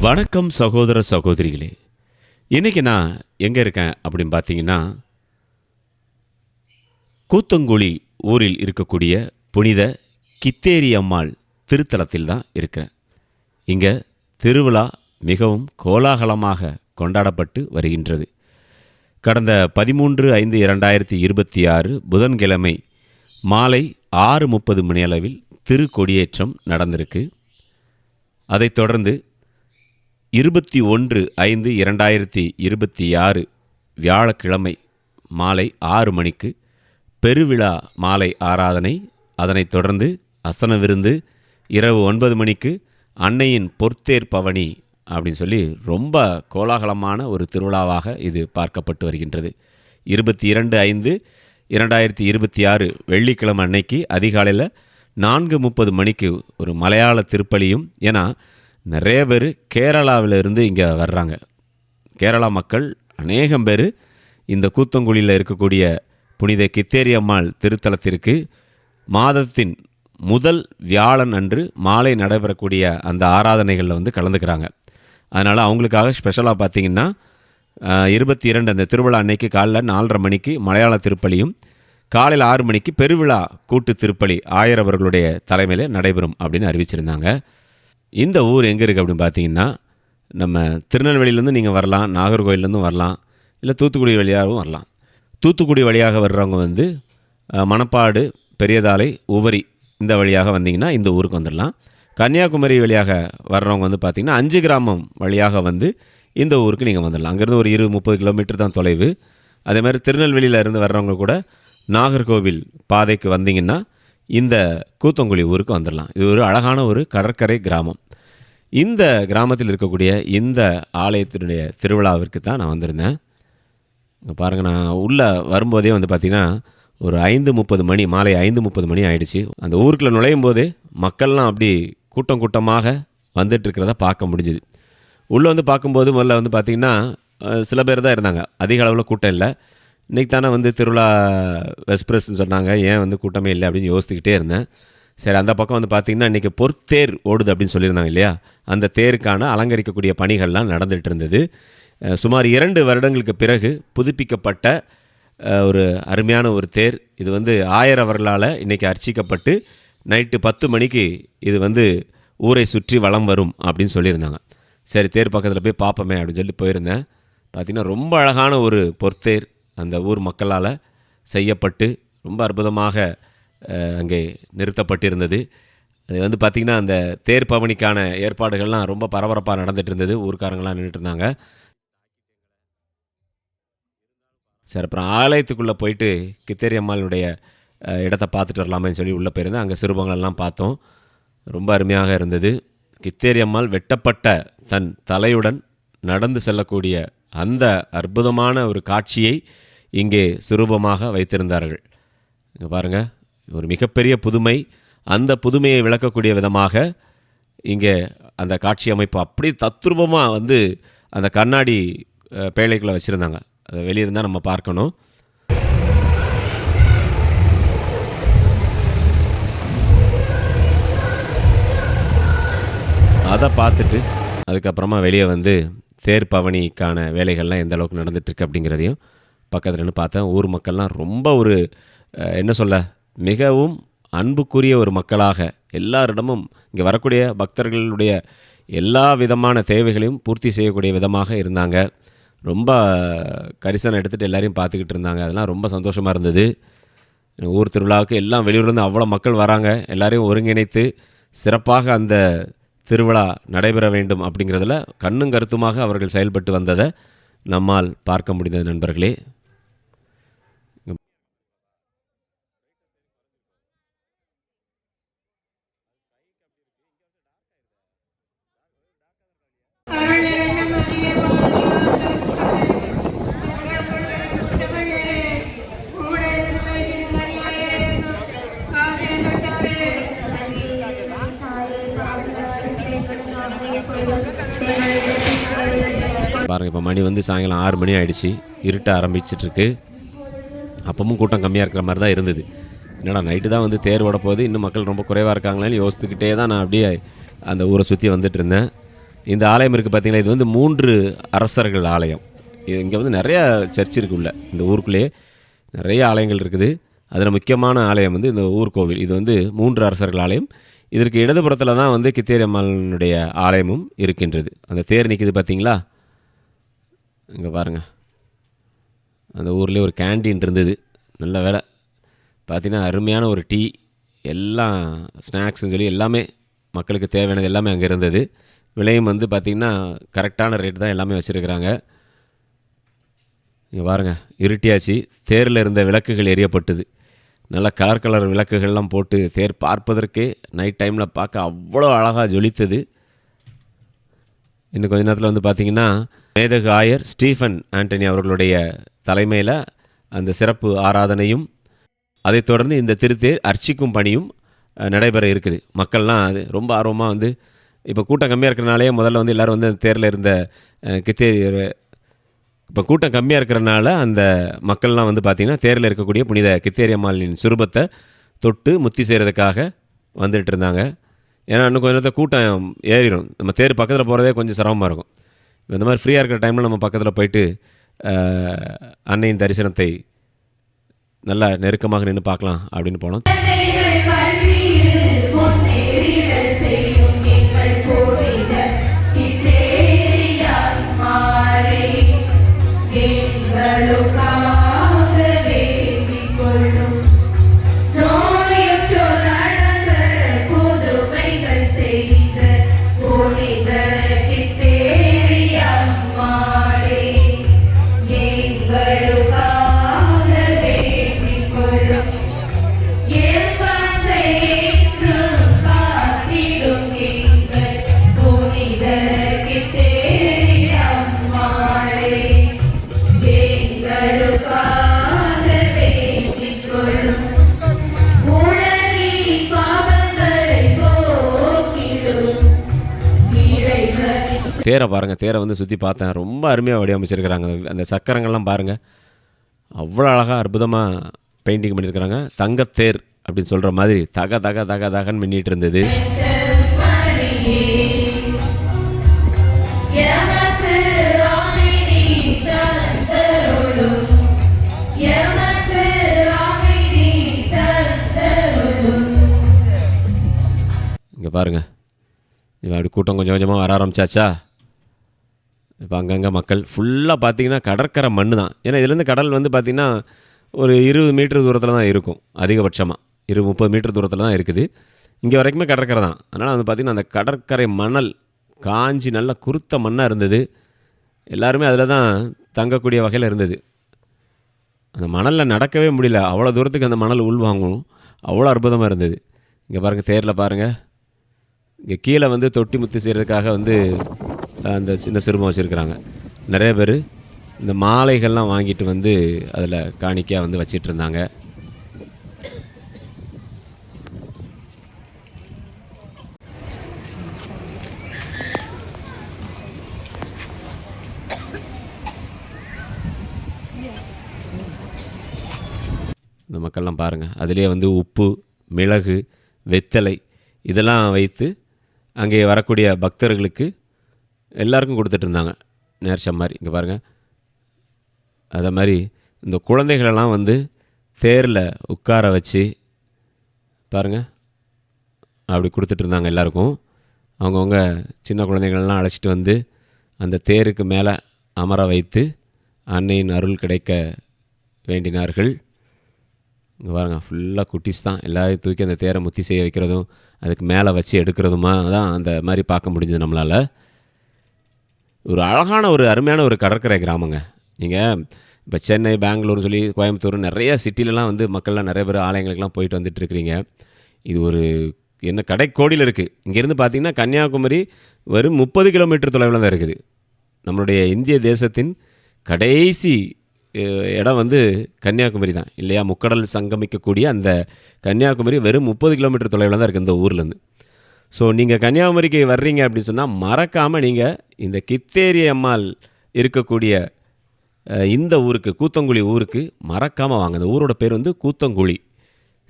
வணக்கம் சகோதர சகோதரிகளே. இன்றைக்கி நான் எங்கே இருக்கேன் அப்படின்னு பார்த்தீங்கன்னா, கூத்தங்குழி ஊரில் இருக்கக்கூடிய புனித கித்தேரி அம்மாள் திருத்தலத்தில் தான் இருக்கிறேன். இங்கே திருவிழா மிகவும் கோலாகலமாக கொண்டாடப்பட்டு வருகின்றது. கடந்த 13/5/2026 புதன்கிழமை மாலை 6:30 மணியளவில் திருக்கொடியேற்றம் நடந்திருக்கு. அதைத் தொடர்ந்து 21/5/2026 வியாழக்கிழமை மாலை 6 மணிக்கு பெருவிழா மாலை ஆராதனை, அதனைத் தொடர்ந்து அசன விருந்து, இரவு 9 மணிக்கு அன்னையின் பொற்தேர் பவனி அப்படின்னு சொல்லி ரொம்ப கோலாகலமான ஒரு திருவிழாவாக இது பார்க்கப்பட்டு வருகின்றது. 22/5/2026 வெள்ளிக்கிழமை அன்னைக்கு அதிகாலையில் 4:30 மணிக்கு ஒரு மலையாள திருப்பலியும். ஏன்னா நிறைய பேர் கேரளாவிலிருந்து இங்கே வர்றாங்க. கேரளா மக்கள் அநேகம் பேர் இந்த கூத்தங்குழியில் இருக்கக்கூடிய புனித கித்தேரி அம்மாள் திருத்தலத்திற்கு மாதத்தின் முதல் வியாழன் அன்று மாலை நடைபெறக்கூடிய அந்த ஆராதனைகளில் கலந்துக்கிறாங்க. அதனால் அவங்களுக்காக ஸ்பெஷலாக பார்த்திங்கன்னா 22 அந்த திருவிழா அன்னைக்கு காலைல 4:30 மணிக்கு மலையாள திருப்பலியும், காலையில் 6 மணிக்கு பெருவிழா கூட்டு திருப்பலி ஆயரவர்களுடைய தலைமையில் நடைபெறும் அப்படின்னு அறிவிச்சிருந்தாங்க. இந்த ஊர் எங்கே இருக்குது அப்படின்னு பார்த்தீங்கன்னா, நம்ம திருநெல்வேலியிலேருந்து நீங்கள் வரலாம், நாகர்கோயிலேருந்தும் வரலாம், இல்லை தூத்துக்குடி வழியாகவும் வரலாம். தூத்துக்குடி வழியாக வர்றவங்க மணப்பாடு, பெரியதாலை, உவரி இந்த வழியாக வந்தீங்கன்னா இந்த ஊருக்கு வந்துடலாம். கன்னியாகுமரி வழியாக வர்றவங்க பார்த்திங்கன்னா 5 கிராமம் வழியாக இந்த ஊருக்கு நீங்கள் வந்துடலாம். அங்கேருந்து ஒரு 20-30 கிலோமீட்டர் தான் தொலைவு. அதேமாதிரி திருநெல்வேலியில் இருந்து வர்றவங்க கூட நாகர்கோவில் பாதைக்கு வந்தீங்கன்னா இந்த கூத்தங்குழி ஊருக்கு வந்துடலாம். இது ஒரு அழகான ஒரு கடற்கரை கிராமம். இந்த கிராமத்தில் இருக்கக்கூடிய இந்த ஆலயத்தினுடைய திருவிழாவிற்கு தான் நான் வந்திருந்தேன். இங்கே பாருங்கள், நான் உள்ளே வரும்போதே பார்த்திங்கன்னா ஒரு 5:30 மணி, மாலை 5:30 மணி ஆகிடுச்சு. அந்த ஊருக்குள்ளே நுழையும் போதே மக்கள்லாம் அப்படி கூட்டம் கூட்டமாக வந்துட்டுருக்கிறத பார்க்க முடிஞ்சுது. உள்ளே பார்க்கும்போது முதல்ல பார்த்திங்கன்னா சில பேர் தான் இருந்தாங்க, அதிக அளவில் கூட்டம் இல்லை. இன்றைக்கி தானே திருவிழா எக்ஸ்பிரஸ்ன்னு சொன்னாங்க, ஏன் கூட்டமே இல்லை அப்படின்னு யோசித்துக்கிட்டே இருந்தேன். சரி, அந்த பக்கம் பார்த்திங்கன்னா இன்றைக்கி பொற்தேர் ஓடுது அப்படின்னு சொல்லியிருந்தாங்க இல்லையா, அந்த தேருக்கான அலங்கரிக்கக்கூடிய பணிகள்லாம் நடந்துகிட்டு இருந்தது. சுமார் 2 வருடங்களுக்கு பிறகு புதுப்பிக்கப்பட்ட ஒரு அருமையான ஒரு தேர். இது ஆயரவர்களால் இன்றைக்கி அர்ச்சிக்கப்பட்டு நைட்டு 10 மணிக்கு இது ஊரை சுற்றி வலம் வரும் அப்படின்னு சொல்லியிருந்தாங்க. சரி, தேர் பக்கத்தில் போய் பார்ப்போமே அப்படின்னு சொல்லி போயிருந்தேன். பார்த்திங்கன்னா ரொம்ப அழகான ஒரு பொற்தேர் அந்த ஊர் மக்களால் செய்யப்பட்டு ரொம்ப அற்புதமாக அங்கே நிறுத்தப்பட்டிருந்தது. அது பார்த்திங்கன்னா அந்த தேர் பவனிக்கான ஏற்பாடுகள்லாம் ரொம்ப பரபரப்பாக நடந்துகிட்டு இருந்தது. ஊர்க்காரங்களாம் நின்றுட்டு இருந்தாங்க. சரி, அப்புறம் ஆலயத்துக்குள்ளே போயிட்டு கித்தேரி அம்மாளுடைய இடத்த பார்த்துட்டு வரலாமேன்னு சொல்லி உள்ளே போயிருந்தேன். அங்கே சிறுபங்களெல்லாம் பார்த்தோம். ரொம்ப அருமையாக இருந்தது. கித்தேரி அம்மாள் வெட்டப்பட்ட தன் தலையுடன் நடந்து செல்லக்கூடிய அந்த அற்புதமான ஒரு காட்சியை இங்கே சுரூபமாக வைத்திருந்தார்கள். இங்கே பாருங்கள், ஒரு மிகப்பெரிய புதுமை. அந்த புதுமையை விளக்கக்கூடிய விதமாக இங்கே அந்த காட்சி அமைப்பு அப்படி தத்ரூபமாக அந்த கண்ணாடி பேழைக்குள்ளே வச்சுருந்தாங்க. அதை வெளியிருந்தால் நம்ம பார்க்கணும். அதை பார்த்துட்டு அதுக்கப்புறமா வெளியே தேர் பவனிக்கான வேலைகள்லாம் எந்த அளவுக்கு நடந்துகிட்ருக்கு அப்படிங்கிறதையும் பக்கத்தில் நின்று பார்த்தேன். ஊர் மக்கள்லாம் ரொம்ப ஒரு என்ன சொல்ல, மிகவும் அன்புக்குரிய ஒரு மக்களாக எல்லாரிடமும் இங்கே வரக்கூடிய பக்தர்களுடைய எல்லா விதமான தேவைகளையும் பூர்த்தி செய்யக்கூடிய விதமாக இருந்தாங்க. ரொம்ப கரிசனம் எடுத்துகிட்டு எல்லாரையும் பார்த்துக்கிட்டு இருந்தாங்க. அதெல்லாம் ரொம்ப சந்தோஷமாக இருந்தது. ஊர் திருவிழாவுக்கு எல்லாம் வெளியூர்லேருந்து அவ்வளோ மக்கள் வராங்க. எல்லாரையும் ஒருங்கிணைத்து சிறப்பாக அந்த திருவிழா நடைபெற வேண்டும் அப்படிங்கிறதுல கண்ணும் கருத்துமாக அவர்கள் செயல்பட்டு வந்ததை நம்மால் பார்க்க முடிந்தது. நண்பர்களே, பாருங்கள், இப்போ மணி சாயங்காலம் 6 மணி ஆகிடுச்சு. இருட்ட ஆரம்பிச்சிட்ருக்கு. அப்பவும் கூட்டம் கம்மியாக இருக்கிற மாதிரி தான் இருந்தது. என்னடா நைட்டு தான் தேர் ஓட போகுது, இன்னும் மக்கள் ரொம்ப குறைவாக இருக்காங்களேன்னு யோசித்துக்கிட்டே தான் நான் அப்படியே அந்த ஊரை சுற்றி வந்துட்டு இருந்தேன். இந்த ஆலயம் இருக்குது பார்த்தீங்களா, இது வந்து 3 அரசர்கள் ஆலயம். இங்கே வந்து நிறையா சர்ச் இருக்குது உள்ள. இந்த ஊருக்குள்ளேயே நிறைய ஆலயங்கள் இருக்குது. அதில் முக்கியமான ஆலயம் வந்து இந்த ஊர்கோவில். இது வந்து 3 அரசர்கள் ஆலயம். இதற்கு இடதுபுறத்தில் தான் வந்து கித்தேரி அம்மாளுடைய ஆலயமும் இருக்கின்றது. அந்த தேர் நிற்கிது பார்த்தீங்களா, இங்கே பாருங்கள். அந்த ஊர்லேயே ஒரு கேண்டீன் இருந்தது. நல்ல வேலை பார்த்தீங்கன்னா, அருமையான ஒரு டீ, எல்லாம் ஸ்நாக்ஸ்ன்னு சொல்லி எல்லாமே மக்களுக்கு தேவையானது எல்லாமே அங்கே இருந்தது. விலையும் வந்து பார்த்திங்கன்னா கரெக்டான ரேட் தான் எல்லாமே வச்சுருக்கிறாங்க. இங்கே பாருங்கள், இருட்டியாச்சு. தேரில் இருந்த விளக்குகள் எரியப்பட்டது. நல்லா கலர் கலர் விளக்குகள்லாம் போட்டு தேர் பார்ப்பதற்கே நைட் டைமில் பார்க்க அவ்வளோ அழகாக ஜொலித்தது. இன்னும் கொஞ்ச நேரத்தில் வந்து பார்த்திங்கன்னா மேதகு ஆயர் ஸ்டீஃபன் ஆண்டனி அவர்களுடைய தலைமையில் அந்த சிறப்பு ஆராதனையும், அதைத் தொடர்ந்து இந்த திருத்தேர் அர்ச்சிக்கும் பணியும் நடைபெற இருக்குது. மக்கள்லாம் அது ரொம்ப ஆர்வமாக வந்து, இப்போ கூட்டம் கம்மியாக இருக்கிறனாலே முதல்ல வந்து எல்லோரும் வந்து தேரில் இருந்த கித்தேரி, இப்போ கூட்டம் கம்மியாக இருக்கிறனால அந்த மக்கள்லாம் வந்து பார்த்திங்கன்னா தேரில் இருக்கக்கூடிய புனித கித்தேரி அம்மாளின் சுரூபத்தை தொட்டு முத்தி செய்கிறதுக்காக வந்துட்டு இருந்தாங்க. ஏன்னா இன்னும் கொஞ்சம் நேரத்தில் கூட்டம் ஏறிடும். நம்ம தேர் பக்கத்தில் போகிறதே கொஞ்சம் சிரமமாக இருக்கும். இந்த மாதிரி ஃப்ரீயாக இருக்கிற டைமில் நம்ம பக்கத்தில் போயிட்டு அன்னையின் தரிசனத்தை நல்லா நெருக்கமாக நின்று பார்க்கலாம் அப்படின்னு போனோம். தேரை பாருங்கள், தேரை வந்து சுற்றி பார்த்தேன். ரொம்ப அருமையாக வடிவமைச்சிருக்கிறாங்க. அந்த சக்கரங்கள்லாம் பாருங்கள், அவ்வளோ அழகாக அற்புதமாக பெயிண்டிங் பண்ணியிருக்கிறாங்க. தங்கத்தேர் அப்படின்னு சொல்கிற மாதிரி தக தக தக தகன்னு மின்னிட்டு இருந்தது. இங்கே பாருங்கள், அப்படி கூட்டம் கொஞ்சம் கொஞ்சமாக வர ஆரம்பிச்சாச்சா. இப்போ அங்கங்கே மக்கள் ஃபுல்லாக பார்த்திங்கன்னா கடற்கரை மண் தான். ஏன்னா இதுலேருந்து கடல் வந்து பார்த்திங்கன்னா ஒரு 20 மீட்டர் தூரத்தில் தான் இருக்கும். அதிகபட்சமாக 20-30 மீட்டர் தூரத்தில் தான் இருக்குது. இங்கே வரைக்குமே கடற்கரை தான். அதனால் வந்து பார்த்திங்கன்னா அந்த கடற்கரை மணல் காஞ்சி நல்லா குருத்த மண்ணாக இருந்தது. எல்லாருமே அதில் தான் தங்கக்கூடிய வகையில் இருந்தது. அந்த மணலில் நடக்கவே முடியல, அவ்வளோ தூரத்துக்கு அந்த மணல் உள்வாங்கும். அவ்வளோ அற்புதமாக இருந்தது. இங்கே பாருங்கள், தேரில் பாருங்கள், இங்கே கீழே வந்து தொட்டி முத்தி செய்கிறதுக்காக வந்து அந்த சின்ன சிறுமம் வச்சுருக்கிறாங்க. நிறைய பேர் இந்த மாலைகள்லாம் வாங்கிட்டு வந்து அதில் காணிக்கையாக வந்து வச்சிட்டு இருந்தாங்க. இந்த மக்கள்லாம் பாருங்கள், அதிலே வந்து உப்பு, மிளகு, வெத்தலை இதெல்லாம் வைத்து அங்கே வரக்கூடிய பக்தர்களுக்கு எல்லாருக்கும் கொடுத்துட்டு இருந்தாங்க, நேர்ச்சம் மாதிரி. இங்கே பாருங்கள், அதை மாதிரி இந்த குழந்தைகளெல்லாம் வந்து தேரில் உட்கார வச்சு பாருங்கள் அப்படி கொடுத்துட்டு இருந்தாங்க எல்லாருக்கும். அவங்கவுங்க சின்ன குழந்தைகளெல்லாம் அழைச்சிட்டு வந்து அந்த தேருக்கு மேலே அமர வைத்து அன்னையின் அருள் கிடைக்க வேண்டினார்கள். இங்கே பாருங்கள், ஃபுல்லாக குட்டிஸ் தான். எல்லாரையும் தூக்கி அந்த தேரை முத்தி செய்ய வைக்கிறதும் அதுக்கு மேலே வச்சு எடுக்கிறதுமா தான் அந்த மாதிரி பார்க்க முடிஞ்சது நம்மளால். ஒரு அழகான ஒரு அருமையான ஒரு கடற்கரை கிராமங்க. நீங்கள் இப்போ சென்னை, பெங்களூர்னு சொல்லி கோயம்புத்தூர் நிறைய சிட்டிலலாம் வந்து மக்கள்லாம் நிறைய பேர் ஆலயங்களுக்கெல்லாம் போயிட்டு வந்துட்டுருக்கிறீங்க. இது ஒரு என்ன கடைக்கோடியில் இருக்குது. இங்கேருந்து பார்த்திங்கன்னா கன்னியாகுமரி வெறும் 30 கிலோமீட்டர் தொலைவில் தான் இருக்குது. நம்மளுடைய இந்திய தேசத்தின் கடைசி இடம் வந்து கன்னியாகுமரி தான் இல்லையா. முக்கடல் சங்கமிக்கக்கூடிய அந்த கன்னியாகுமரி வெறும் 30 கிலோமீட்டர் தொலைவில் தான் இருக்குது இந்த ஊர்லேருந்து. ஸோ நீங்கள் கன்னியாகுமரிக்கு வர்றீங்க அப்படின்னு சொன்னால் மறக்காமல் நீங்கள் இந்த கித்தேரி அம்மாள் இருக்கக்கூடிய இந்த ஊருக்கு, கூத்தங்குழி ஊருக்கு மறக்காமல் வாங்க. இந்த ஊரோட பேர் வந்து கூத்தங்குழி,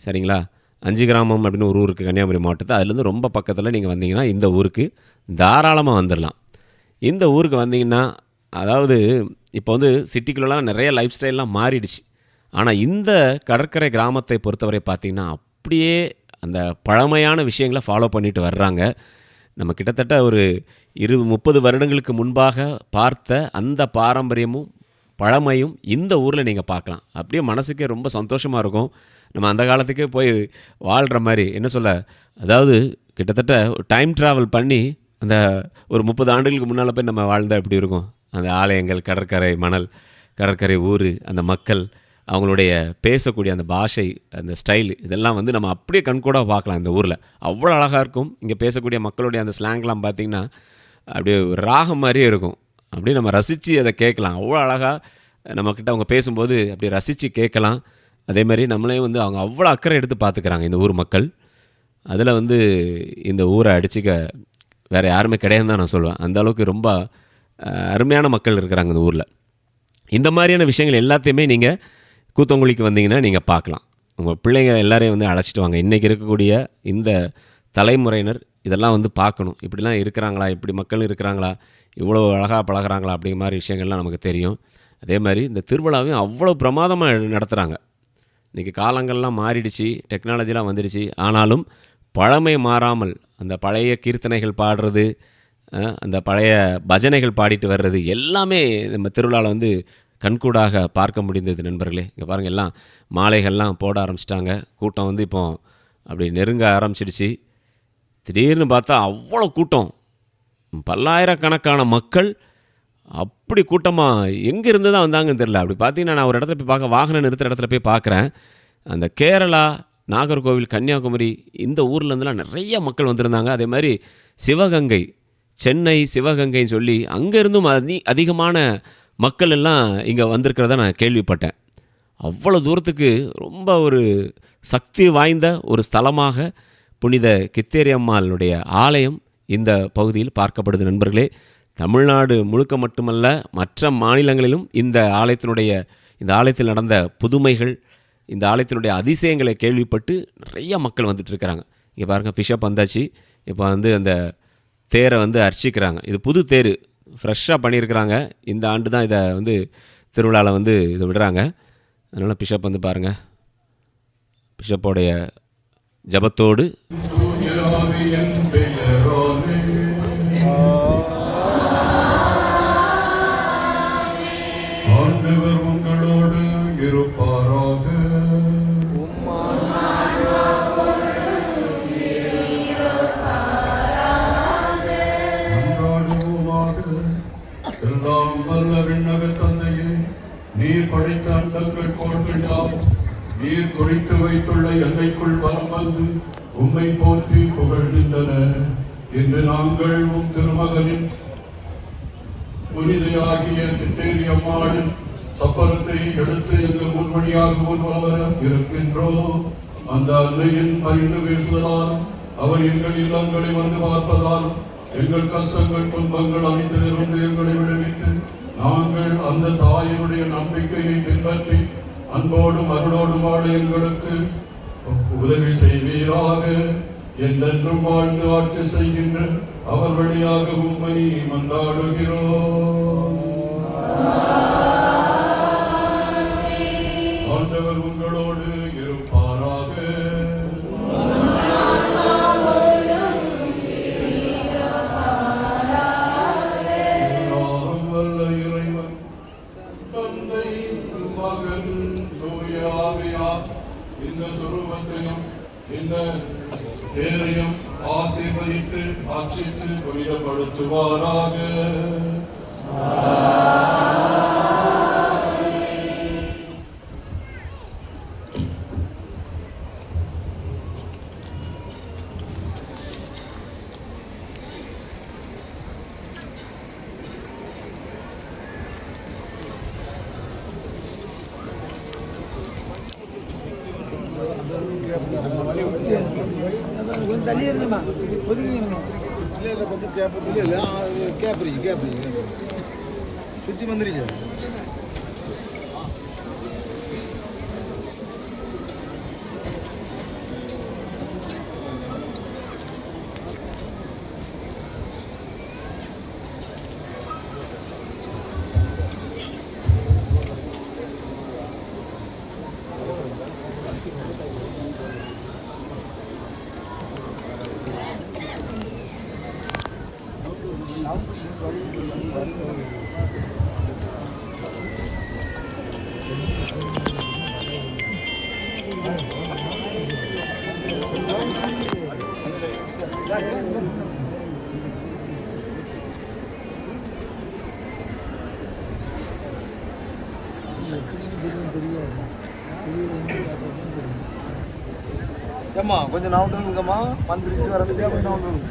சரிங்களா. 5 கிராமம் அப்படின்னு ஒரு ஊருக்கு கன்னியாகுமரி மாவட்டத்தில், அதுலேருந்து ரொம்ப பக்கத்தில் நீங்கள் வந்தீங்கன்னா இந்த ஊருக்கு தாராளமாக வந்துடலாம். இந்த ஊருக்கு வந்தீங்கன்னா, அதாவது இப்போ வந்து சிட்டிக்குள்ளலாம் நிறைய லைஃப் ஸ்டைல்லாம் மாறிடுச்சு. ஆனா இந்த கடற்கரை கிராமத்தை பொறுத்தவரை பார்த்தீங்கன்னா, அப்படியே அந்த பழமையான விஷயங்கள ஃபாலோ பண்ணிட்டு வர்றாங்க. நம்ம கிட்டத்தட்ட ஒரு 30 வருடங்களுக்கு முன்பாக பார்த்த அந்த பாரம்பரியமும், பழமையும் இந்த ஊர்ல நீங்க பார்க்கலாம். அப்படியே மனசுக்கே ரொம்ப சந்தோஷமா இருக்கும். நம்ம அந்த காலத்துக்கே போய் வாழ்ற மாரி, என்ன சொல்ல, அதாவது கிட்டத்தட்ட டைம் டிராவல் பண்ணி, அந்த ஒரு 30 ஆண்டுகளுக்கு முன்னால போய் நம்ம வாழ்ந்தா எப்படி இருக்கும்? அந்த ஆலயங்கள், கடற்கரை மணல், கடற்கரை ஊரு, அந்த மக்கள், அவங்களுடைய பேசக்கூடிய அந்த பாஷை, அந்த ஸ்டைல் இதெல்லாம் வந்து நம்ம அப்படியே கண்கூடா பார்க்கலாம் இந்த ஊர்ல. அவ்வளோ அழகா இருக்கும். இங்க பேசக்கூடிய மக்களுடைய அந்த ஸ்லாங்லாம் பார்த்தீங்கன்னா, அப்படியே ஒரு ராகம் மாரியே இருக்கும். அப்படியே நம்ம ரசிச்சு அத கேட்கலாம். அவ்வளோ அழகா நம்மக்கிட்ட அவங்க பேசும்போது அப்படியே ரசிச்சு கேட்கலாம். அதேமாரி நம்மளையும் வந்து அவங்க அவ்வளோ அக்கறை எடுத்து பார்த்துக்கிறாங்க இந்த ஊர் மக்கள். அதில வந்து இந்த ஊரை அடிச்சுக்க வேற யாருமே கிடையாதுன்னு தான் நான் சொல்லுவேன். அந்த அளவுக்கு ரொம்ப அருமையான மக்கள் இருக்கிறாங்க இந்த ஊர்ல. இந்த மாதிரியான விஷயங்கள் எல்லாத்தையுமே நீங்க கூத்தங்குழிக்கு வந்தீங்கன்னா நீங்க பார்க்கலாம். உங்க பிள்ளைங்க எல்லாரையும் வந்து அழைச்சிட்டு வாங்க. இன்னைக்கு இருக்கக்கூடிய இந்த தலைமுறையினர் இதெல்லாம் வந்து பார்க்கணும். இப்படிலாம் இருக்கிறாங்களா? இப்படி மக்கள் இருக்கிறாங்களா? இவ்வளோ அழகா பழகுறாங்களா? அப்படிங்கிற மாரி விஷயங்கள்லாம் நமக்கு தெரியும். அதே மாரி இந்த திருவிழாவையும் அவ்வளோ பிரமாதமா நடத்துகிறாங்க. இன்றைக்கி காலங்கள்லாம் மாறிடுச்சு, டெக்னாலஜிலாம் வந்துடுச்சு. ஆனாலும் பழமை மாறாமல் அந்த பழைய கீர்த்தனைகள் பாடுறது, அந்த பழைய பஜனைகள் பாடிட்டு வர்றது எல்லாமே நம்ம திருவிழாவில் வந்து கண்கூடாக பார்க்க முடிந்தது நண்பர்களே. இங்கே பாருங்கள், எல்லாம் மாலைகள்லாம் போட ஆரம்பிச்சிட்டாங்க. கூட்டம் வந்து இப்போ அப்படி நெருங்க ஆரம்பிச்சிடுச்சு. திடீர்னு பார்த்தா அவ்வளோ கூட்டம், பல்லாயிரக்கணக்கான மக்கள். அப்படி கூட்டமாக எங்கேருந்து தான் வந்தாங்கன்னு தெரில. அப்படி பார்த்தீங்கன்னா நான் ஒரு இடத்துல போய் பார்க்க, வாகனம் நிறுத்துகிற இடத்துல போய் பார்க்குறேன். அந்த கேரளா, நாகர்கோவில், கன்னியாகுமரி இந்த ஊர்லேருந்துலாம் நிறைய மக்கள் வந்திருந்தாங்க. அதே மாதிரி சிவகங்கை, சென்னை, சிவகங்கைன்னு சொல்லி அங்கேருந்தும் அதிகமான மக்கள் எல்லாம் இங்கே வந்திருக்கிறத நான் கேள்விப்பட்டேன். அவ்வளோ தூரத்துக்கு ரொம்ப ஒரு சக்தி வாய்ந்த ஒரு ஸ்தலமாக புனித கித்தேரி அம்மாளுடைய ஆலயம் இந்த பகுதியில் பார்க்கப்படுது நண்பர்களே. தமிழ்நாடு முழுக்க மட்டுமல்ல, மற்ற மாநிலங்களிலும் இந்த ஆலயத்தில் நடந்த புதுமைகள், இந்த ஆலயத்தினுடைய அதிசயங்களை கேள்விப்பட்டு நிறைய மக்கள் வந்துட்டு இருக்கிறாங்க. இங்கே பாருங்கள், பிஷப் வந்தாச்சு. இப்போ வந்து அந்த தேரை வந்து அர்ச்சிக்கிறாங்க. இது புது தேர், ஃப்ரெஷ்ஷாக பண்ணியிருக்கிறாங்க. இந்த ஆண்டு தான் இதை வந்து திருவிழாவில் வந்து இதை விடுறாங்க. அதனால் பிஷப் வந்து பாருங்கள், பிஷப்போடைய ஜபத்தோடு ஆண்டவர் உங்களோடு இருப்பாராக. அன்றாடுவோமாக. எல்லாம் வல்ல விண்ணக தந்தையே, நீர் படைத்த அண்டங்கள் கோள்கள் யாவும் நீர் குறித்து வைத்துள்ள எல்லைக்குள் வலம் வந்து உம்மை போற்றி புகழ்கின்றன. இன்று நாங்கள் உம் திருமகனின் புனிதையாகிய கித்தேரி அம்மாளின் சப்பரத்தை எடுத்து எங்கள் முன்வழியாக முன்வர இருக்கின்றோம். அந்த அன்னையின் பரிந்து பேசுவதால், அவர் எங்கள் இல்லங்களை வந்து பார்ப்பதால், எங்கள் கஷ்டங்கள் துன்பங்கள் அனைத்திலிருந்து எங்களை விடுவித்து நாங்கள் அந்த தாயினுடைய நம்பிக்கையை பின்பற்றி அன்போடும் அருளோடும் வாழ எங்களுக்கு உதவி செய்வீராக. என்றென்றும் வாழ்ந்து ஆட்சி செய்கின்ற அவர் வழியாக உம்மை மன்றாடுகிறோம். ஆண்டவர் உங்களோடு இருப்பாராக. வல்ல இறைவன் தந்தை, மகன், தூய ஆவியார் இந்த சுரூபத்தையும் இந்த தேரையும் ஆசீர்வதித்து அர்ச்சித்து புனிதப்படுத்துவாராக. சுற்றி வந்துருச்சு. ஏம்மா கொஞ்சம் நவுண்டு இருக்கம்மா, வந்துருச்சு வரதுக்கே கொஞ்சம் நவுண்டு.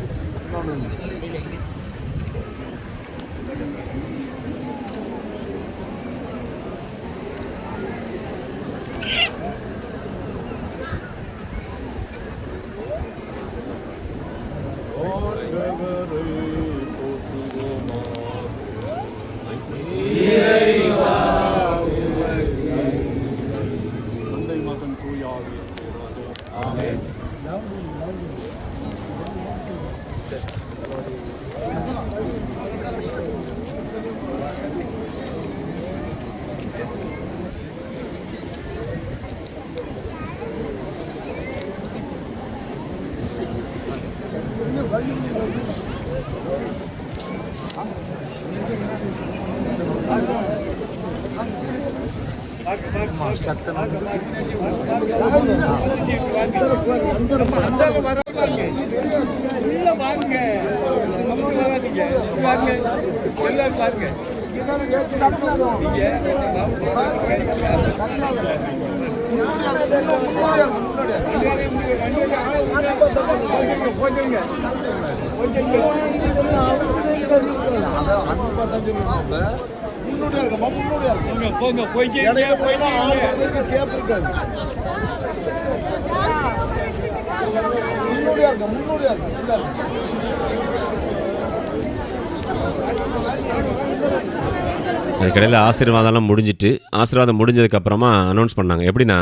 அதுக்கடையில் ஆசீர்வாதம்லாம் முடிஞ்சிட்டு, ஆசீர்வாதம் முடிஞ்சதுக்கப்புறமா அனௌன்ஸ் பண்ணாங்க. எப்படின்னா,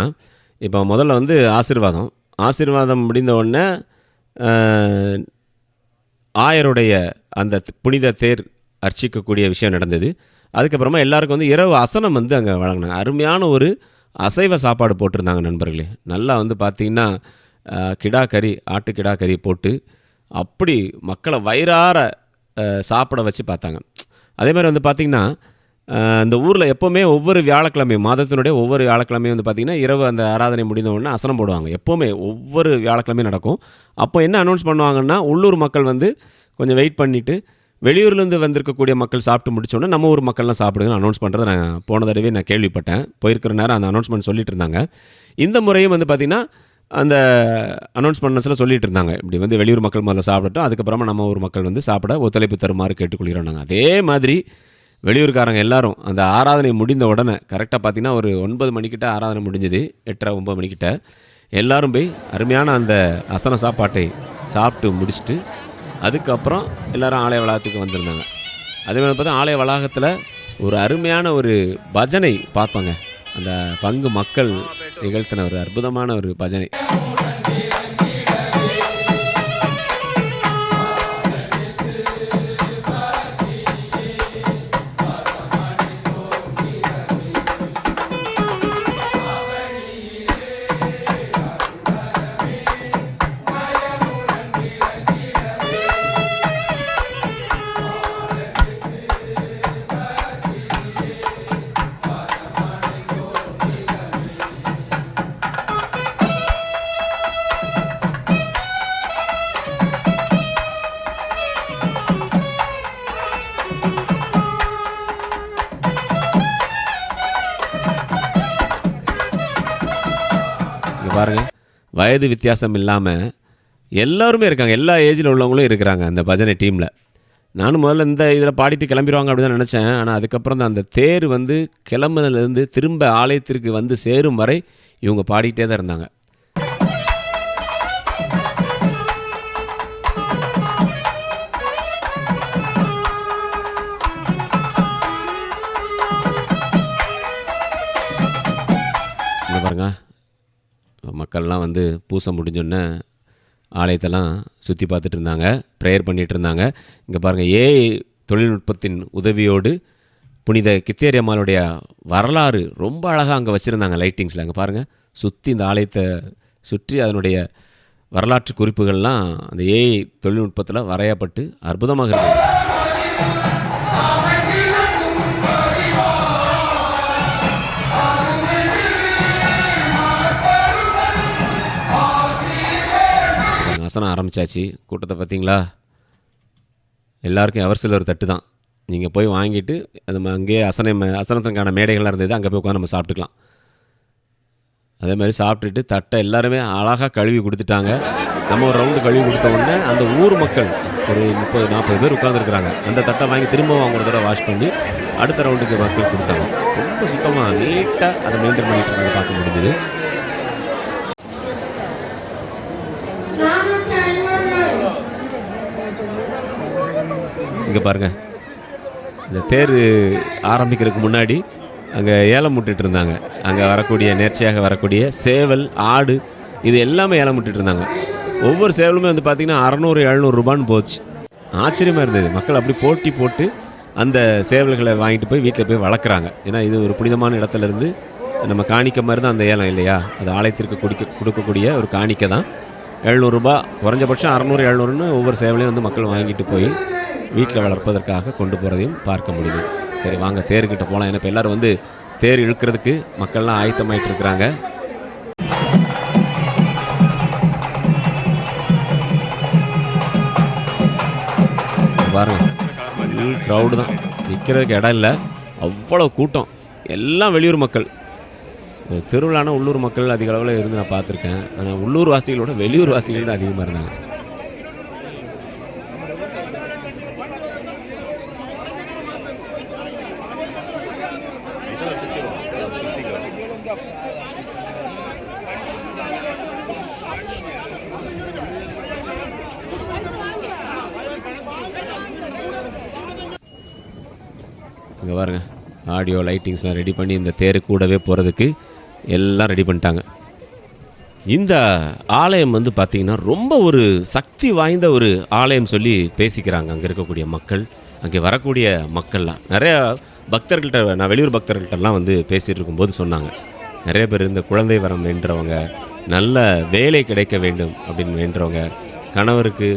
இப்போ முதல்ல வந்து ஆசீர்வாதம் முடிந்த உடனே ஆயருடைய அந்த புனித தேர் அர்ச்சிக்கக்கூடிய விஷயம் நடந்தது. அதுக்கப்புறமா எல்லாருக்கும் வந்து இரவு அசனம் வந்து அங்கே வழங்கினாங்க. அருமையான ஒரு அசைவ சாப்பாடு போட்டிருந்தாங்க நண்பர்களே. நல்லா வந்து பார்த்திங்கன்னா கிடாக்கறி, ஆட்டு கிடாக்கறி போட்டு அப்படி மக்களை வயிறார சாப்பிட வச்சு பார்த்தாங்க. அதே மாதிரி வந்து பார்த்திங்கன்னா அந்த ஊரில் எப்போவுமே ஒவ்வொரு வியாழக்கிழமையும், மாதத்தினுடைய ஒவ்வொரு வியாழக்கிழமையும் வந்து பார்த்திங்கன்னா இரவு அந்த ஆராதனை முடிந்த உடனே அசனம் போடுவாங்க. எப்போவுமே ஒவ்வொரு வியாழக்கிழமையும் நடக்கும். அப்போ என்ன அனௌன்ஸ் பண்ணுவாங்கன்னா, உள்ளூர் மக்கள் வந்து கொஞ்சம் வெயிட் பண்ணிவிட்டு வெளியூர்லேருந்து வந்திருக்கக்கூடிய மக்கள் சாப்பிட்டு முடிச்சோன்னே நம்ம ஊர் மக்கள்லாம் சாப்பிடுங்கன்னு அனௌன்ஸ் பண்ணுறதை நான் போன தடவை நான் கேள்விப்பட்டேன். போயிருக்கிற நேரம் அந்த அனௌன்ஸ்மெண்ட் சொல்லிட்டு இருந்தாங்க. இந்த முறையும் வந்து பார்த்திங்கன்னா அந்த அனௌன்ஸ்மெண்ட்ஸில் சொல்லிட்டு இருந்தாங்க, இப்படி வந்து வெளியூர் மக்கள் முதல்ல சாப்பிடட்டும், அதுக்கப்புறமா நம்ம ஊர் மக்கள் வந்து சாப்பிட ஒத்துழைப்பு தருமாறு கேட்டுக்கொள்கிறோம். நாங்கள் அதே மாதிரி வெளியூர்காரங்க எல்லாரும் அந்த ஆராதனை முடிந்த உடனே கரெக்டாக பார்த்திங்கன்னா ஒரு 9 மணிக்கிட்ட ஆராதனை முடிஞ்சுது, 8:30 9 மணிக்கிட்ட எல்லோரும் போய் அருமையான அந்த அசன சாப்பாட்டை சாப்பிட்டு முடிச்சுட்டு அதுக்கப்புறம் எல்லோரும் ஆலய வளாகத்துக்கு வந்திருந்தாங்க. அதே மாதிரி பார்த்தா ஆலய வளாகத்தில் ஒரு அருமையான ஒரு பஜனை பார்த்தோங்க. அந்த பங்கு மக்கள் நிகழ்த்தின ஒரு அற்புதமான ஒரு பஜனை. பாருங்கள், வயது வித்தியாசம் இல்லாமல் எல்லாருமே இருக்காங்க, எல்லா ஏஜில் உள்ளவங்களும் இருக்கிறாங்க அந்த பஜனை டீமில். நானும் முதல்ல இந்த இதில் பாடிட்டு கிளம்பிடுவாங்க அப்படி தான் நினச்சேன். ஆனால் அதுக்கப்புறம் தான் அந்த தேர் வந்து கிளம்புனதுலேருந்து திரும்ப ஆலயத்திற்கு வந்து சேரும் வரை இவங்க பாடிக்கிட்டே தான் இருந்தாங்க. இங்கே பாருங்க, மக்கள்லாம் வந்து பூசை முடிஞ்சோடனே ஆலயத்தெல்லாம் சுற்றி பார்த்துட்டு இருந்தாங்க, ப்ரேயர் பண்ணிகிட்டு இருந்தாங்க. இங்கே பாருங்கள், ஏஐ தொழில்நுட்பத்தின் உதவியோடு புனித கித்தேரியம்மாளுடைய வரலாறு ரொம்ப அழகாக அங்கே வச்சுருந்தாங்க லைட்டிங்ஸில். அங்கே பாருங்கள், சுற்றி இந்த ஆலயத்தை சுற்றி அதனுடைய வரலாற்று குறிப்புகள்லாம் அந்த ஏஐ தொழில்நுட்பத்தில் வரையப்பட்டு அற்புதமாக இருந்தது. வசனம் ஆரம்பித்தாச்சு. கூட்டத்தை பார்த்தீங்களா? எல்லாருக்கும் எவர் சிலர் தட்டு தான். நீங்கள் போய் வாங்கிட்டு நம்ம அங்கேயே அசனத்துக்கான மேடைகள்லாம் இருந்தது, அங்கே போய் உட்காந்து நம்ம சாப்பிட்டுக்கலாம். அதே மாதிரி சாப்பிட்டுட்டு தட்டை எல்லாருமே அழகாக கழுவி கொடுத்துட்டாங்க. நம்ம ஒரு ரவுண்டு கழுவி கொடுத்த உடனே அந்த ஊர் மக்கள் ஒரு 30-40 பேர் உட்காந்துருக்குறாங்க. அந்த தட்டை வாங்கி திரும்பவும் அவங்க தடவை வாஷ் பண்ணி அடுத்த ரவுண்டுக்கு மக்கள் கொடுத்தாங்க. ரொம்ப சுத்தமாக நீட்டாக அதை மெயின்டைன் பண்ணிட்டு இருந்ததை பார்க்க முடிஞ்சுது. இங்கே பாருங்கள், இந்த தேர் ஆரம்பிக்கிறதுக்கு முன்னாடி அங்கே ஏலம் விட்டுட்டு இருந்தாங்க. அங்கே வரக்கூடிய நேர்ச்சியாக வரக்கூடிய சேவல், ஆடு, இது எல்லாமே ஏலம் விட்டுட்டு இருந்தாங்க. ஒவ்வொரு சேவலுமே வந்து பார்த்திங்கன்னா 600-700 ரூபான்னு போச்சு. ஆச்சரியமாக இருந்தது. மக்கள் அப்படி போட்டி போட்டு அந்த சேவல்களை வாங்கிட்டு போய் வீட்டில் போய் வளர்க்குறாங்க. ஏன்னா இது ஒரு புனிதமான இடத்துலேருந்து நம்ம காணிக்க மாதிரி தான் அந்த ஏலம் இல்லையா? அது ஆலயத்திற்கு கொடுக்கக்கூடிய ஒரு காணிக்கை தான். 700 ரூபா, குறைஞ்சபட்சம் 600-700ன்னு ஒவ்வொரு சேவலையும் வந்து மக்கள் வாங்கிட்டு போய் வீட்டில் வளர்ப்பதற்காக கொண்டு போகிறதையும் பார்க்க முடியுது. சரி வாங்க தேர்கிட்ட போகலாம். ஏன்னா இப்போ எல்லோரும் வந்து தேர் இழுக்கிறதுக்கு மக்கள்லாம் ஆயத்தமாயிட்டு இருக்கிறாங்க. பாருங்க, ஃபுல் க்ரௌடு தான், நிற்கிறதுக்கு இடம் இல்லை, அவ்வளோ கூட்டம். எல்லாம் வெளியூர் மக்கள். திருவிழானா உள்ளூர் மக்கள் அதிக அளவில் இருந்து நான் பார்த்துருக்கேன். ஆனால் உள்ளூர் வாசிகளோட வெளியூர் வாசிகள் தான் அதிகமாக இருந்தாங்க. இங்கே பாருங்க, ஆடியோ லைட்டிங்ஸ்லாம் ரெடி பண்ணி இந்த தேரு கூடவே போகிறதுக்கு எல்லாம் ரெடி பண்ணிட்டாங்க. இந்த ஆலயம் வந்து பார்த்திங்கன்னா ரொம்ப ஒரு சக்தி வாய்ந்த ஒரு ஆலயம் சொல்லி பேசிக்கிறாங்க அங்கே இருக்கக்கூடிய மக்கள், அங்கே வரக்கூடிய மக்கள்லாம். நிறையா பக்தர்கள்ட்ட, நான் வெளியூர் பக்தர்கள்ட்டெல்லாம் வந்து பேசிகிட்டு இருக்கும்போது சொன்னாங்க, நிறைய பேர் இந்த குழந்தை வரம் வேண்டவங்க, நல்ல வேலை கிடைக்க வேண்டும் அப்படின்னு வேண்டவங்க, கணவருக்கு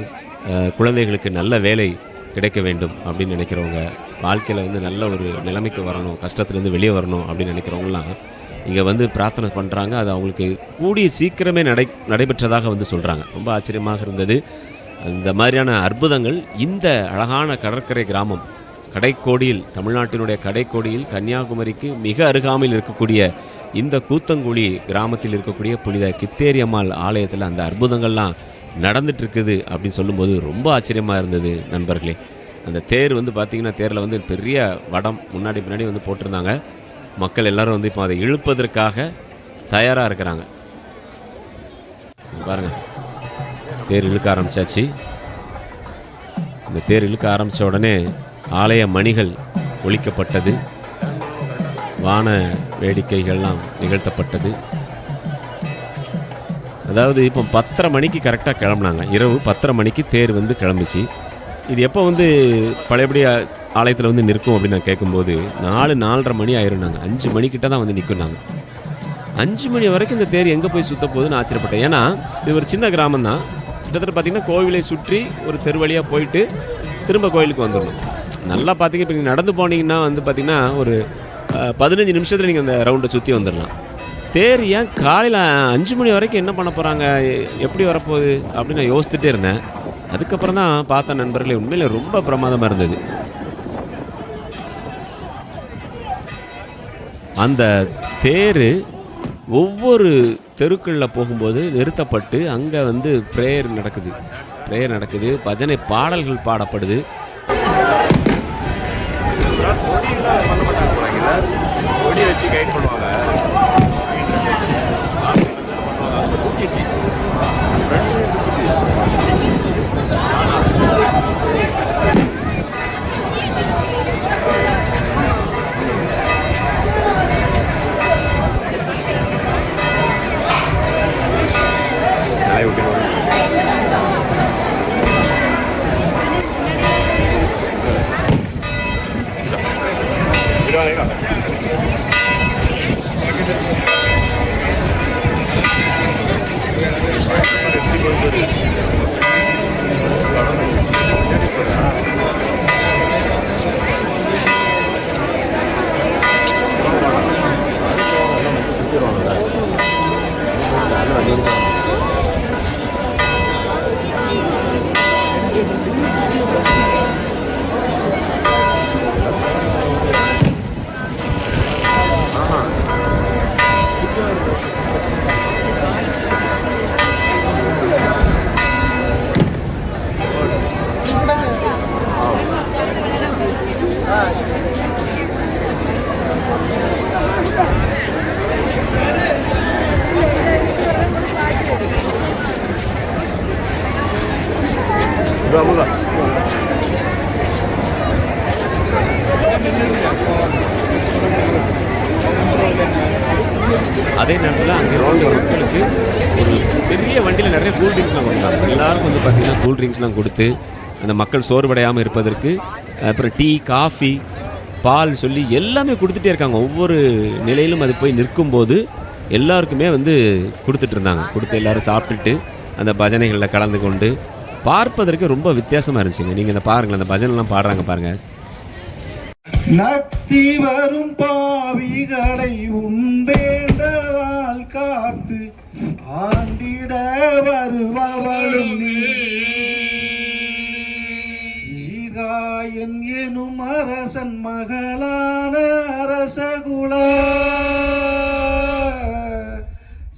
குழந்தைகளுக்கு நல்ல வேலை கிடைக்க வேண்டும் அப்படின்னு நினைக்கிறவங்க, வாழ்க்கையில் வந்து நல்ல ஒரு நிலைமைக்கு வரணும், கஷ்டத்துலேருந்து வெளியே வரணும் அப்படின்னு நினைக்கிறவங்களாம் இங்கே வந்து பிரார்த்தனை பண்ணுறாங்க. அது அவங்களுக்கு கூடிய சீக்கிரமே நடைபெற்றதாக வந்து சொல்கிறாங்க. ரொம்ப ஆச்சரியமாக இருந்தது. இந்த மாதிரியான அற்புதங்கள் இந்த அழகான கடற்கரை கிராமம் கடைக்கோடியில், தமிழ்நாட்டினுடைய கடைக்கோடியில், கன்னியாகுமரிக்கு மிக அருகாமையில் இருக்கக்கூடிய இந்த கூத்தங்குழி கிராமத்தில் இருக்கக்கூடிய புனித கித்தேரியம்மாள் ஆலயத்தில் அந்த அற்புதங்கள்லாம் நடந்துட்டுருக்குது அப்படின்னு சொல்லும்போது ரொம்ப ஆச்சரியமாக இருந்தது நண்பர்களே. அந்த தேர் வந்து பார்த்திங்கன்னா, தேரில் வந்து பெரிய வடம் முன்னாடி வந்து போட்டிருந்தாங்க. மக்கள் எல்லோரும் வந்து இப்போ அதை இழுப்பதற்காக தயாராக இருக்கிறாங்க. பாருங்கள், தேர் இழுக்க ஆரம்பித்தாச்சு. இந்த தேர் இழுக்க ஆரம்பித்த உடனே ஆலய மணிகள் ஒலிக்கப்பட்டது, வான வேடிக்கைகள்லாம் நிகழ்த்தப்பட்டது. அதாவது இப்போ 10:30 மணிக்கு கரெக்டாக கிளம்புனாங்க. இரவு 10:30 மணிக்கு தேர் வந்து கிளம்பிச்சு. இது எப்போ வந்து பழையபடி ஆலயத்தில் வந்து நிற்கும் அப்படின்னு நான் கேட்கும்போது 4-4:30 மணி ஆயிருந்தாங்க. 5 மணிக்கிட்ட தான் வந்து நிற்குனாங்க. 5 மணி வரைக்கும் இந்த தேர் எங்கே போய் சுற்ற போகுதுன்னு ஆச்சரியப்பட்டேன். ஏன்னா இது ஒரு சின்ன கிராமம் தான். கிட்டத்தட்ட பார்த்திங்கன்னா கோவிலை சுற்றி ஒரு தெரு வழியாக போயிட்டு திரும்ப கோயிலுக்கு வந்துடணும். நல்லா பார்த்திங்க, இப்போ நீங்கள் நடந்து போனீங்கன்னா வந்து பார்த்திங்கன்னா ஒரு 15 நிமிஷத்தில் நீங்கள் அந்த ரவுண்டை சுற்றி வந்துடலாம். தேர் ஏன் காலையில் 5 மணி வரைக்கும் என்ன பண்ண போகிறாங்க, எப்படி வரப்போகுது அப்படின்னு நான் யோசிச்சுட்டே இருந்தேன். அதுக்கப்புறம் தான் பார்த்த நண்பர்களே, உண்மையிலே ரொம்ப பிரமாதமாக இருந்தது. அந்த தேர் ஒவ்வொரு தெருக்களில் போகும்போது நிறுத்தப்பட்டு அங்கே வந்து ப்ரேயர் நடக்குது, பஜனை பாடல்கள் பாடப்படுது. வச்சு கைட் பண்ணுவாங்க. அதே நேரத்தில் அங்கே இருக்க மக்களுக்கு ஒரு பெரிய வண்டியில் நிறைய கூல்ட்ரிங்க்ஸ்லாம் கொடுத்தாங்க. எல்லாருக்கும் வந்து பார்த்திங்கன்னா கூல்ட்ரிங்க்ஸ்லாம் கொடுத்து அந்த மக்கள் சோர்வடையாமல் இருப்பதற்கு, அப்புறம் டீ, காஃபி, பால் சொல்லி எல்லாமே கொடுத்துட்டே இருக்காங்க. ஒவ்வொரு நிலையிலும் அது போய் நிற்கும்போது எல்லாருக்குமே வந்து கொடுத்துட்டு இருந்தாங்க. கொடுத்து எல்லோரும் சாப்பிட்டுட்டு அந்த பஜனைகளில் கலந்து கொண்டு பார்ப்பதற்கு ரொம்ப வித்தியாசமாக இருந்துச்சுங்க. நீங்கள் இந்த பாருங்கள், அந்த பஜனைலாம் பாடுறாங்க பாருங்கள். நத்தி வரும் பாவிகளை உண்டேண்டால் காத்து ஆண்டிட வருபவளும் நீ, சீர்காயன் எனும் அரசன் மகளான அரசகுல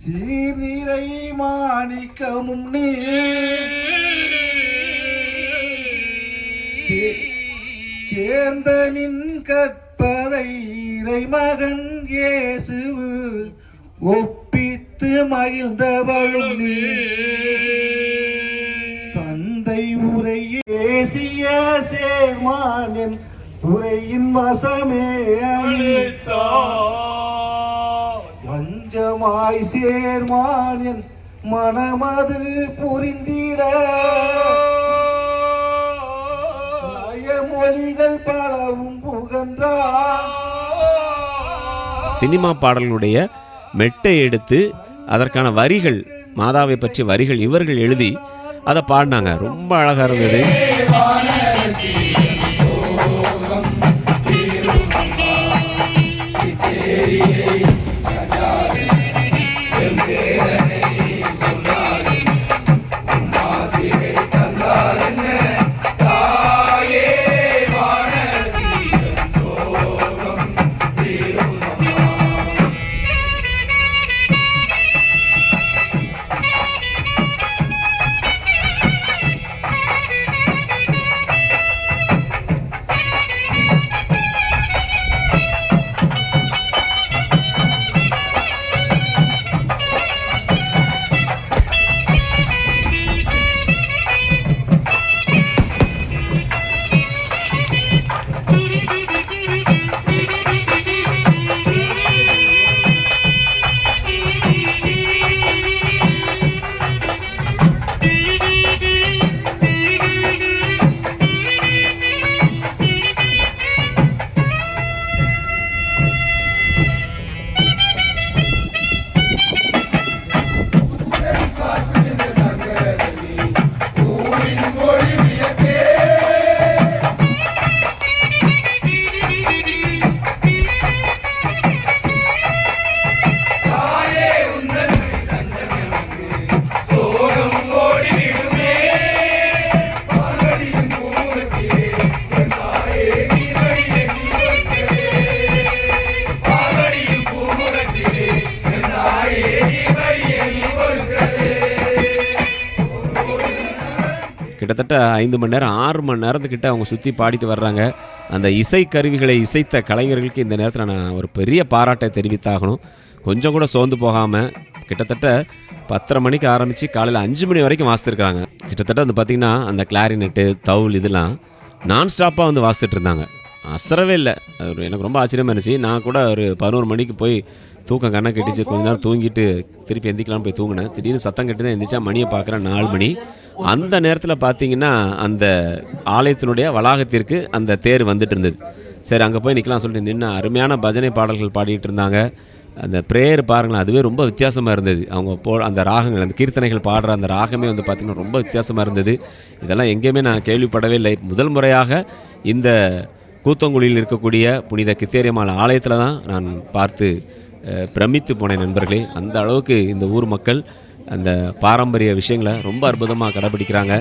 சீர்நிறை மாணிக்கமும் நீ, தேர்ந்தனின் கற்பதை இறைமகன் இயேசுவு ஒப்பித்து மகிழ்ந்தவளும் நீ, தந்தை உரை ஏசிய சேர்மானின் துறையின் வசமே வஞ்சமாய் சேர்மானின் மனமது புரிந்திட மொழிகள் பலவும் புகன்றார். சினிமா பாடல்களுடைய மெட்டை எடுத்து அதற்கான வரிகள், மாதாவை பற்றி வரிகள் இவர்கள் எழுதி அதை பாடினாங்க. ரொம்ப அழகாக இருந்தது. கிட்டத்தட்ட 5 மணி நேரம் 6 மணி நேரத்துக்கிட்ட அவங்க சுற்றி பாடிட்டு வர்றாங்க. அந்த இசை கருவிகளை இசைத்த கலைஞர்களுக்கு இந்த நேரத்தில் நான் ஒரு பெரிய பாராட்டை தெரிவித்தாகணும். கொஞ்சம் கூட சோர்ந்து போகாமல் கிட்டத்தட்ட 10:30 மணிக்கு ஆரம்பித்து காலையில் 5 மணி வரைக்கும் வாசித்துருக்காங்க. கிட்டத்தட்ட வந்து பார்த்திங்கன்னா அந்த கிளாரினெட்டு, தவுல் இதெல்லாம் நான் ஸ்டாப்பாக வந்து வாசித்துட்டு இருந்தாங்க. அசரவே இல்லை. எனக்கு ரொம்ப ஆச்சரியமாக இருந்துச்சு. நான் கூட ஒரு 11 மணிக்கு போய் தூக்கம் கண்ணை கட்டிச்சு. கொஞ்ச நேரம் தூங்கிட்டு திருப்பி எந்திக்கலாம்னு போய் தூங்கினேன். திடீர்னு சத்தம் கட்டி தான் எந்திரிச்சா மணியை பார்க்குறேன் 4 மணி. அந்த நேரத்தில் பார்த்தீங்கன்னா அந்த ஆலயத்தினுடைய வளாகத்திற்கு அந்த தேர் வந்துட்டு இருந்தது. சரி அங்கே போய் நிற்கலாம் சொல்லிட்டு நின்று அருமையான பஜனை பாடல்கள் பாடிட்டு இருந்தாங்க. அந்த ப்ரேயர் பாருங்களேன், அதுவே ரொம்ப வித்தியாசமாக இருந்தது. அவங்க அந்த ராகங்கள், அந்த கீர்த்தனைகள் பாடுற அந்த ராகமே வந்து பார்த்திங்கன்னா ரொம்ப வித்தியாசமாக இருந்தது. இதெல்லாம் எங்கேயுமே நான் கேள்விப்படவே இல்லை. முதல் முறையாக இந்த கூத்தங்குழியில் இருக்கக்கூடிய புனித கித்தேரியம்மாள் ஆலயத்தில் தான் நான் பார்த்து பிரமித்து போனேன் நண்பர்களே. அந்த அளவுக்கு இந்த ஊர் மக்கள் அந்த பாரம்பரிய விஷயங்களை ரொம்ப அற்புதமாக கடைப்பிடிக்கிறாங்க.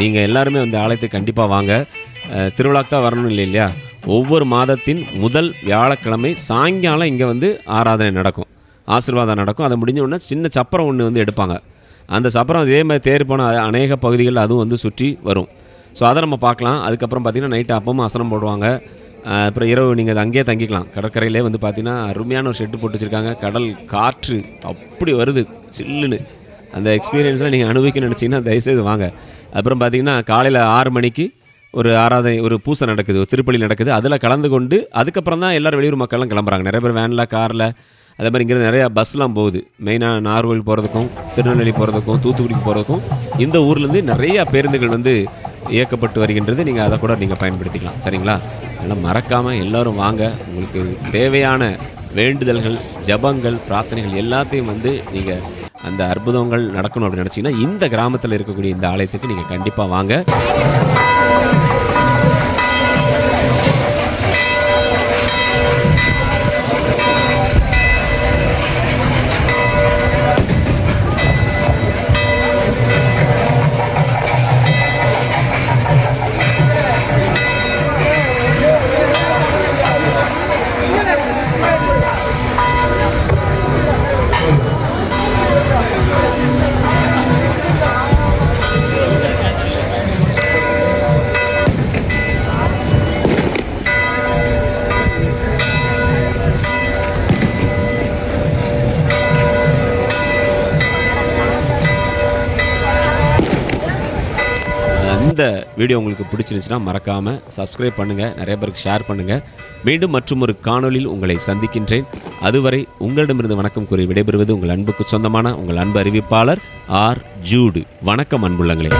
நீங்கள் எல்லாருமே அந்த ஆலயத்துக்கு கண்டிப்பாக வாங்க. திருவிழாக்கு தான் வரணும் இல்லையா? ஒவ்வொரு மாதத்தின் முதல் வியாழக்கிழமை சாயங்காலம் இங்கே வந்து ஆராதனை நடக்கும், ஆசீர்வாதம் நடக்கும். அதை முடிஞ்ச உடனே சின்ன சப்பரம் ஒன்று வந்து எடுப்பாங்க. அந்த சப்பரம் அதே மாதிரி தேர் போன அநேக பகுதிகளில் அதுவும் வந்து சுற்றி வரும். ஸோ அதை நம்ம பார்க்கலாம். அதுக்கப்புறம் பார்த்திங்கன்னா நைட்டு அப்பமும் அசனம் போடுவாங்க. அப்புறம் இரவு நீங்கள் அங்கேயே தங்கிக்கலாம். கடற்கரையிலே வந்து பார்த்தீங்கன்னா அருமையான ஒரு ஷெட்டு போட்டு வச்சுருக்காங்க. கடல் காற்று அப்படி வருது சில்லுன்னு. அந்த எக்ஸ்பீரியன்ஸில் நீங்கள் அனுபவிக்கணும்னு நினச்சிங்கன்னா தயவுசெய்து வாங்க. அப்புறம் பார்த்தீங்கன்னா காலையில் 6 மணிக்கு ஒரு ஆராதனை, ஒரு பூசை நடக்குது, ஒரு திருப்பலி நடக்குது. அதில் கலந்து கொண்டு அதுக்கப்புறம் தான் எல்லோரும் வெளியூர் மக்கள்லாம் கிளம்புறாங்க. நிறைய பேர் வேனில், காரில், அதே மாதிரி இங்கேருந்து நிறையா பஸ்லாம் போகுது. மெயினாக நாகர்கோவில் போகிறதுக்கும், திருநெல்வேலி போகிறதுக்கும், தூத்துக்குடிக்கு போகிறதுக்கும் இந்த ஊர்லேருந்து நிறையா பேருந்துகள் வந்து இயக்கப்பட்டு வருகின்றது. நீங்கள் அதை கூட நீங்கள் பயன்படுத்திக்கலாம். சரிங்களா? அதனால் மறக்காமல் எல்லோரும் வாங்க. உங்களுக்கு தேவையான வேண்டுதல்கள், ஜபங்கள், பிரார்த்தனைகள் எல்லாத்தையும் வந்து நீங்கள் அந்த அற்புதங்கள் நடக்கணும் அப்படின்னு நினச்சிங்கன்னா இந்த கிராமத்தில் இருக்கக்கூடிய இந்த ஆலயத்துக்கு நீங்கள் கண்டிப்பாக வாங்க. இந்த வீடியோ உங்களுக்கு பிடிச்சிருந்துச்சுன்னா மறக்காமல் சப்ஸ்கிரைப் பண்ணுங்கள், நிறைய பேருக்கு ஷேர் பண்ணுங்கள். மீண்டும் மற்றும் ஒரு காணொளியில் உங்களை சந்திக்கின்றேன். அதுவரை உங்களிடமிருந்து வணக்கம் கூறி விடைபெறுவது உங்கள் அன்புக்கு சொந்தமான உங்கள் அன்பு அறிவிப்பாளர் ஆர். ஜூடு. வணக்கம் அன்புள்ளங்களே.